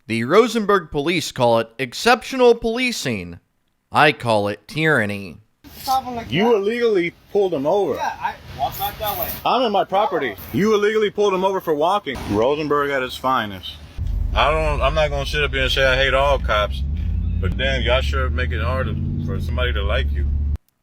The Rosenberg police call it exceptional policing. I call it tyranny. You illegally pulled him over. Yeah, I walk back that way. I'm in my property. You illegally pulled him over for walking. Rosenberg at its finest. I'm not gonna sit up here and say I hate all cops, but damn, y'all sure make it hard for somebody to like you.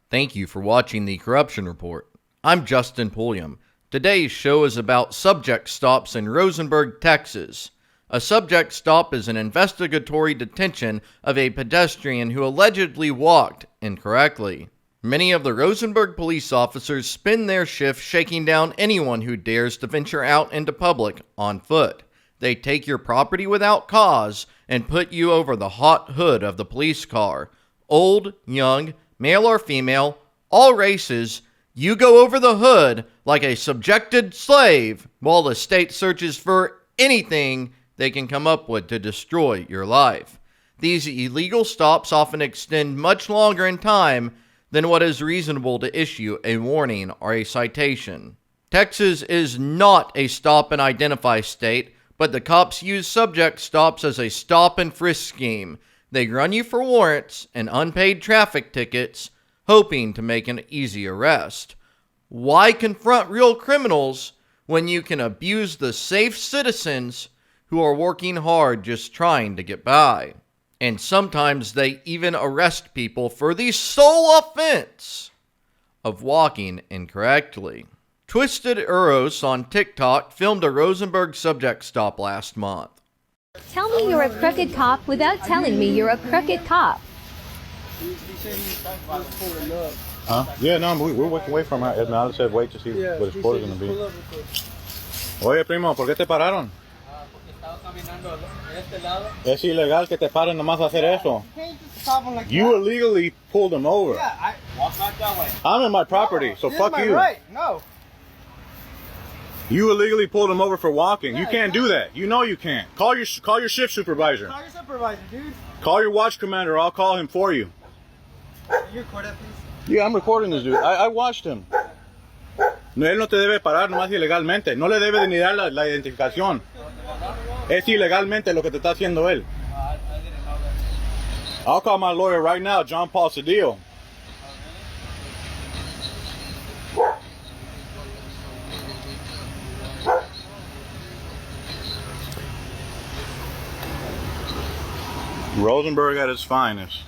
Thank you for watching the Corruption Report. I'm Justin Pulliam. Today's show is about subject stops in Rosenberg, Texas. A subject stop is an investigatory detention of a pedestrian who allegedly walked incorrectly. Many of the Rosenberg police officers spend their shift shaking down anyone who dares to venture out into public on foot. They take your property without cause and put you over the hot hood of the police car. Old, young, male or female, all races, you go over the hood like a subjected slave while the state searches for anything they can come up with to destroy your life. These illegal stops often extend much longer in time than what is reasonable to issue a warning or a citation. Texas is not a stop and identify state, but the cops use subject stops as a stop and frisk scheme. They run you for warrants and unpaid traffic tickets, hoping to make an easy arrest. Why confront real criminals when you can abuse the safe citizens who are working hard just trying to get by? And sometimes they even arrest people for the sole offense of walking incorrectly. Twisted Eros on TikTok filmed a Rosenberg subject stop last month. Tell me you're a crooked cop without telling me you're a crooked cop. Huh? Yeah, no, we're walking away from her. Esmeralda said wait to see what his quote is going to be. Oye, primo, ¿por qué te pararon? Es ilegal que te paren nomás a hacer eso. You illegally pulled him over. Yeah, I walk back that way. I'm in my property, so fuck you. Right. No. You illegally pulled him over for walking. You can't do that. You know you can't. Call your shift supervisor. Call your supervisor, dude. Call your watch commander. I'll call him for you. You record that, please? Yeah, I'm recording this dude. I watched him. No, él no te debe parar nomás ilegalmente. No le debe de ni dar la identificación. Es ilegalmente lo que te está haciendo él. I'll call my lawyer right now, John Paul Cedillo. Rosenberg at his finest.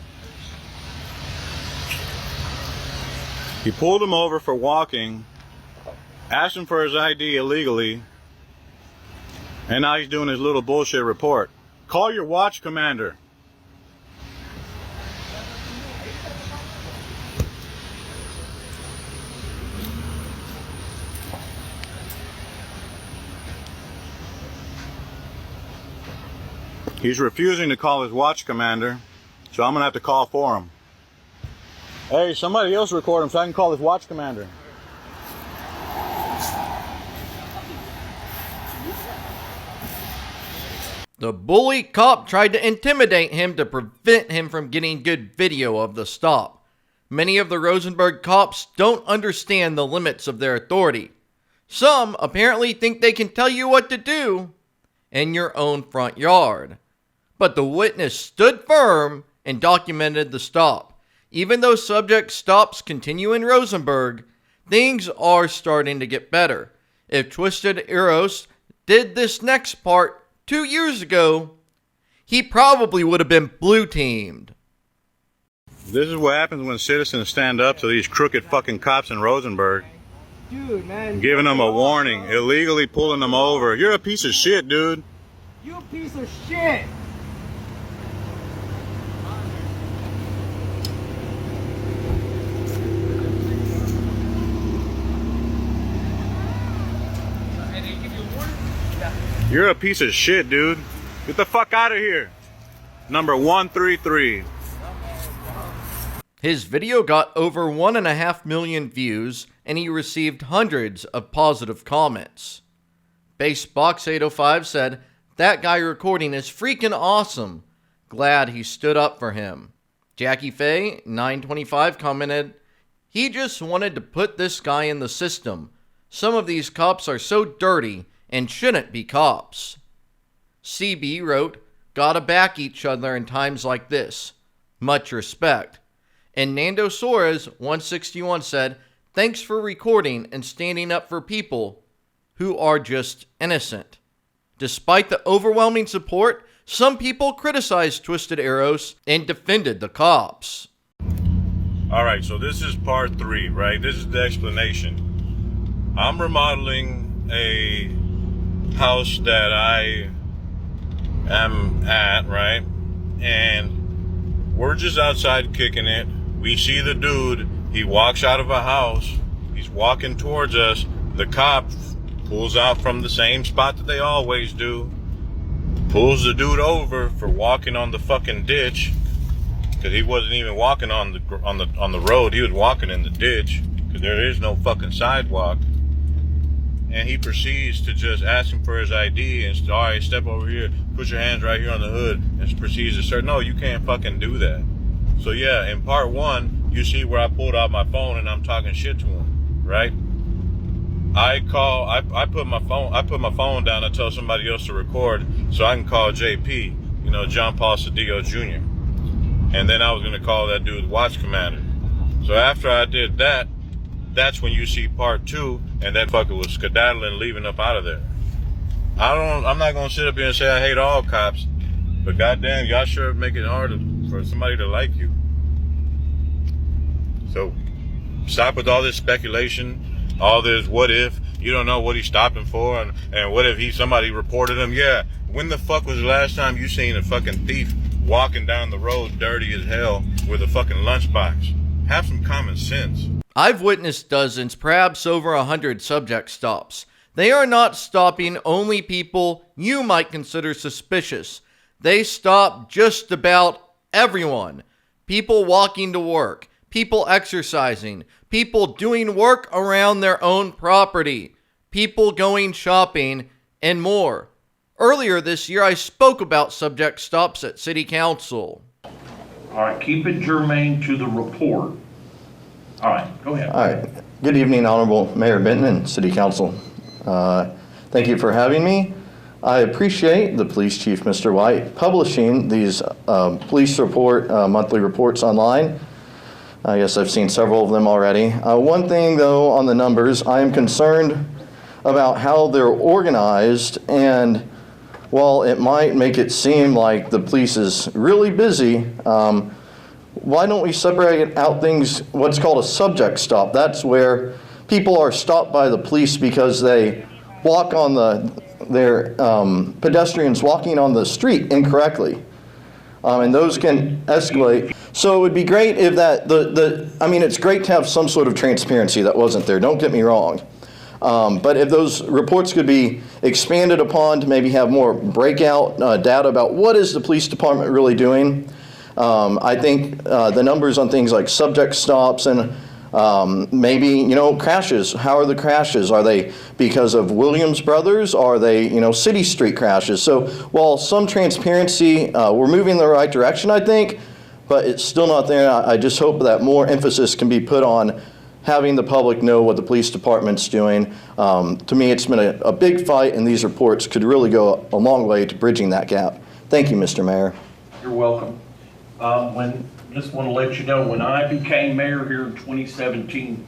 He pulled him over for walking, asked him for his ID illegally, and now he's doing his little bullshit report. Call your watch commander. He's refusing to call his watch commander, so I'm gonna have to call for him. Hey, somebody else record him so I can call his watch commander. The bully cop tried to intimidate him to prevent him from getting good video of the stop. Many of the Rosenberg cops don't understand the limits of their authority. Some apparently think they can tell you what to do in your own front yard. But the witness stood firm and documented the stop. Even though subject stops continue in Rosenberg, things are starting to get better. If Twisted Eros did this next part 2 years ago, he probably would have been blue teamed. This is what happens when citizens stand up to these crooked fucking cops in Rosenberg. Dude, man. Giving them a warning, illegally pulling them over. You're a piece of shit, dude. You a piece of shit. You're a piece of shit, dude. Get the fuck out of here. Number 133. His video got over 1.5 million views, and he received hundreds of positive comments. Basebox805 said, "That guy recording is freaking awesome. Glad he stood up for him." Jackie Faye 925 commented, "He just wanted to put this guy in the system. Some of these cops are so dirty and shouldn't be cops." CB wrote, gotta back each other in times like this. Much respect. And Nando Suarez, 161, said, "Thanks for recording and standing up for people who are just innocent." Despite the overwhelming support, some people criticized Twisted Arrows and defended the cops. All right, so this is part 3, right? This is the explanation. I'm remodeling a house that I am at, right? And we're just outside kicking it. We see the dude. He walks out of a house. He's walking towards us. The cop pulls out from the same spot that they always do. Pulls the dude over for walking on the fucking ditch, because he wasn't even walking on the road. He was walking in the ditch, because there is no fucking sidewalk. And he proceeds to just ask him for his ID and say, "All right, step over here, put your hands right here on the hood," and proceeds to say, "No, you can't fucking do that." So yeah, in part 1, you see where I pulled out my phone and I'm talking shit to him, right? I put my phone down and tell somebody else to record so I can call JP, John Paul Cedillo Jr. And then I was gonna call that dude watch commander. So after I did that, that's when you see part 2, and that fucker was skedaddling, leaving up out of there. I'm not gonna sit up here and say I hate all cops, but goddamn, y'all sure make it hard for somebody to like you. So stop with all this speculation, all this what if. You don't know what he stopped him for, and what if somebody reported him. Yeah, when the fuck was the last time you seen a fucking thief walking down the road dirty as hell with a fucking lunchbox? Have some common sense. I've witnessed dozens, perhaps over 100 subject stops. They are not stopping only people you might consider suspicious. They stop just about everyone. People walking to work, people exercising, people doing work around their own property, people going shopping, and more. Earlier this year, I spoke about subject stops at City Council. All right, keep it germane to the report. All right, go ahead. All right. Good evening, Honorable Mayor Benton and City Council. Thank you for having me. I appreciate the Police Chief, Mr. White, publishing these police report monthly reports online. I guess I've seen several of them already. One thing, though, on the numbers, I am concerned about how they're organized, and while it might make it seem like the police is really busy, why don't we separate out things, what's called a subject stop? That's where people are stopped by the police because they walk on they're pedestrians walking on the street incorrectly. And those can escalate. So it would be great if it's great to have some sort of transparency that wasn't there, don't get me wrong. But if those reports could be expanded upon to maybe have more breakout data about what is the police department really doing. I think the numbers on things like subject stops and maybe, crashes. How are the crashes? Are they because of Williams Brothers? Are they, city street crashes? So while some transparency, we're moving in the right direction, I think, but it's still not there. I just hope that more emphasis can be put on having the public know what the police department's doing. To me, it's been a big fight, and these reports could really go a long way to bridging that gap. Thank you, Mr. Mayor. You're welcome. Just want to let you know, when I became mayor here in 2017,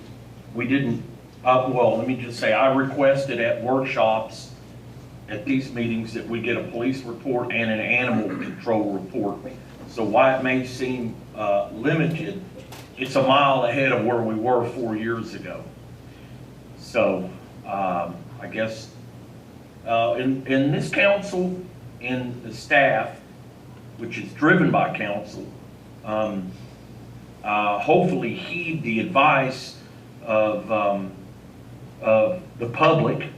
we didn't, let me just say, I requested at workshops at these meetings that we get a police report and an animal control report. So while it may seem limited, it's a mile ahead of where we were 4 years ago. So I guess in this council, in the staff, which is driven by council, hopefully heed the advice of the public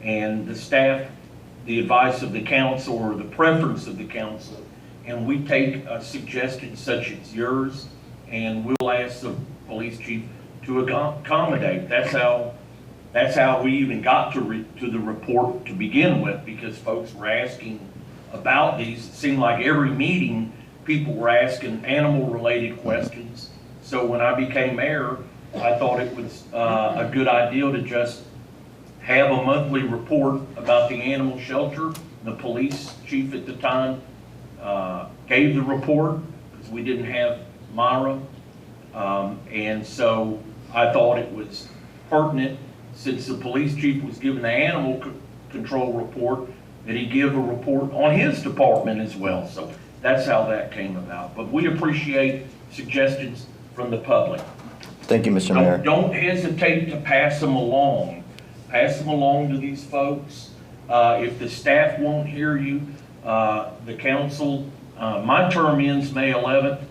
and the staff, the advice of the council or the preference of the council, and we take suggestions such as yours, and we'll ask the police chief to accommodate. That's how we even got to the report to begin with, because folks were asking about these. It seemed like every meeting people were asking animal-related questions. So when I became mayor, I thought it was a good idea to just have a monthly report about the animal shelter. The police chief at the time gave the report, because we didn't have Myra. And so I thought it was pertinent, since the police chief was given the animal control report, that he give a report on his department as well. So that's how that came about. But we appreciate suggestions from the public. Thank you, Mr. Mayor. Don't hesitate to pass them along. Pass them along to these folks. If the staff won't hear you, the council, my term ends May 11th,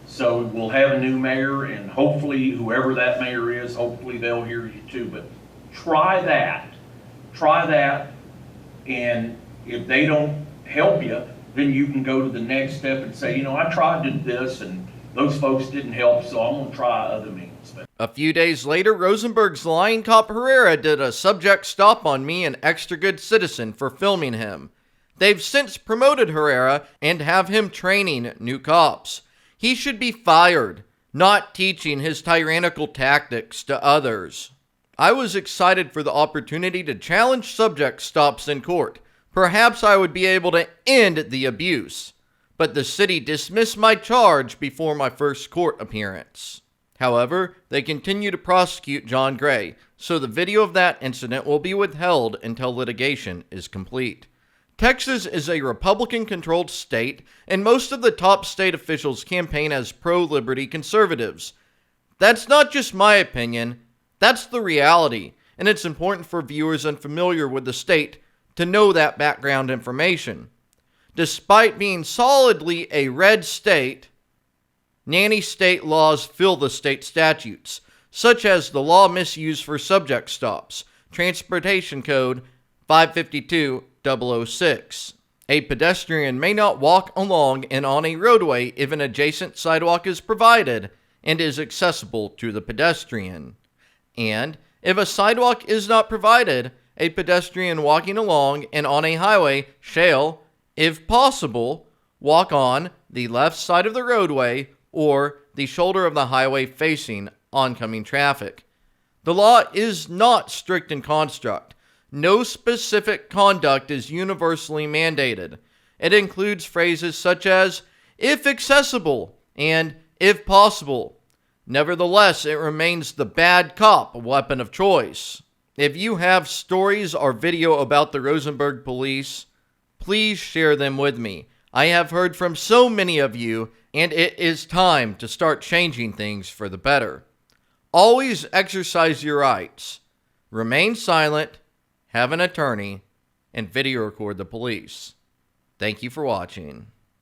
so we'll have a new mayor, and hopefully whoever that mayor is, hopefully they'll hear you too. But try that, and if they don't help you, then you can go to the next step and say, you know, I tried to do this and those folks didn't help, so I'm going to try other means. A few days later, Rosenberg's line cop Herrera did a subject stop on me, an extra good citizen, for filming him. They've since promoted Herrera and have him training new cops. He should be fired, not teaching his tyrannical tactics to others. I was excited for the opportunity to challenge subject stops in court. Perhaps I would be able to end the abuse. But the city dismissed my charge before my first court appearance. However, they continue to prosecute John Gray, so the video of that incident will be withheld until litigation is complete. Texas is a Republican-controlled state, and most of the top state officials campaign as pro-liberty conservatives. That's not just my opinion, that's the reality, and it's important for viewers unfamiliar with the state to know that background information. Despite being solidly a red state, nanny state laws fill the state statutes, such as the law misuse for subject stops, Transportation Code 552-006. A pedestrian may not walk along and on a roadway if an adjacent sidewalk is provided and is accessible to the pedestrian. And if a sidewalk is not provided, a pedestrian walking along and on a highway shall, if possible, walk on the left side of the roadway or the shoulder of the highway facing oncoming traffic. The law is not strict in construct. No specific conduct is universally mandated. It includes phrases such as, if accessible, and if possible. Nevertheless, it remains the bad cop weapon of choice. If you have stories or video about the Rosenberg police, please share them with me. I have heard from so many of you, and it is time to start changing things for the better. Always exercise your rights. Remain silent, have an attorney, and video record the police. Thank you for watching.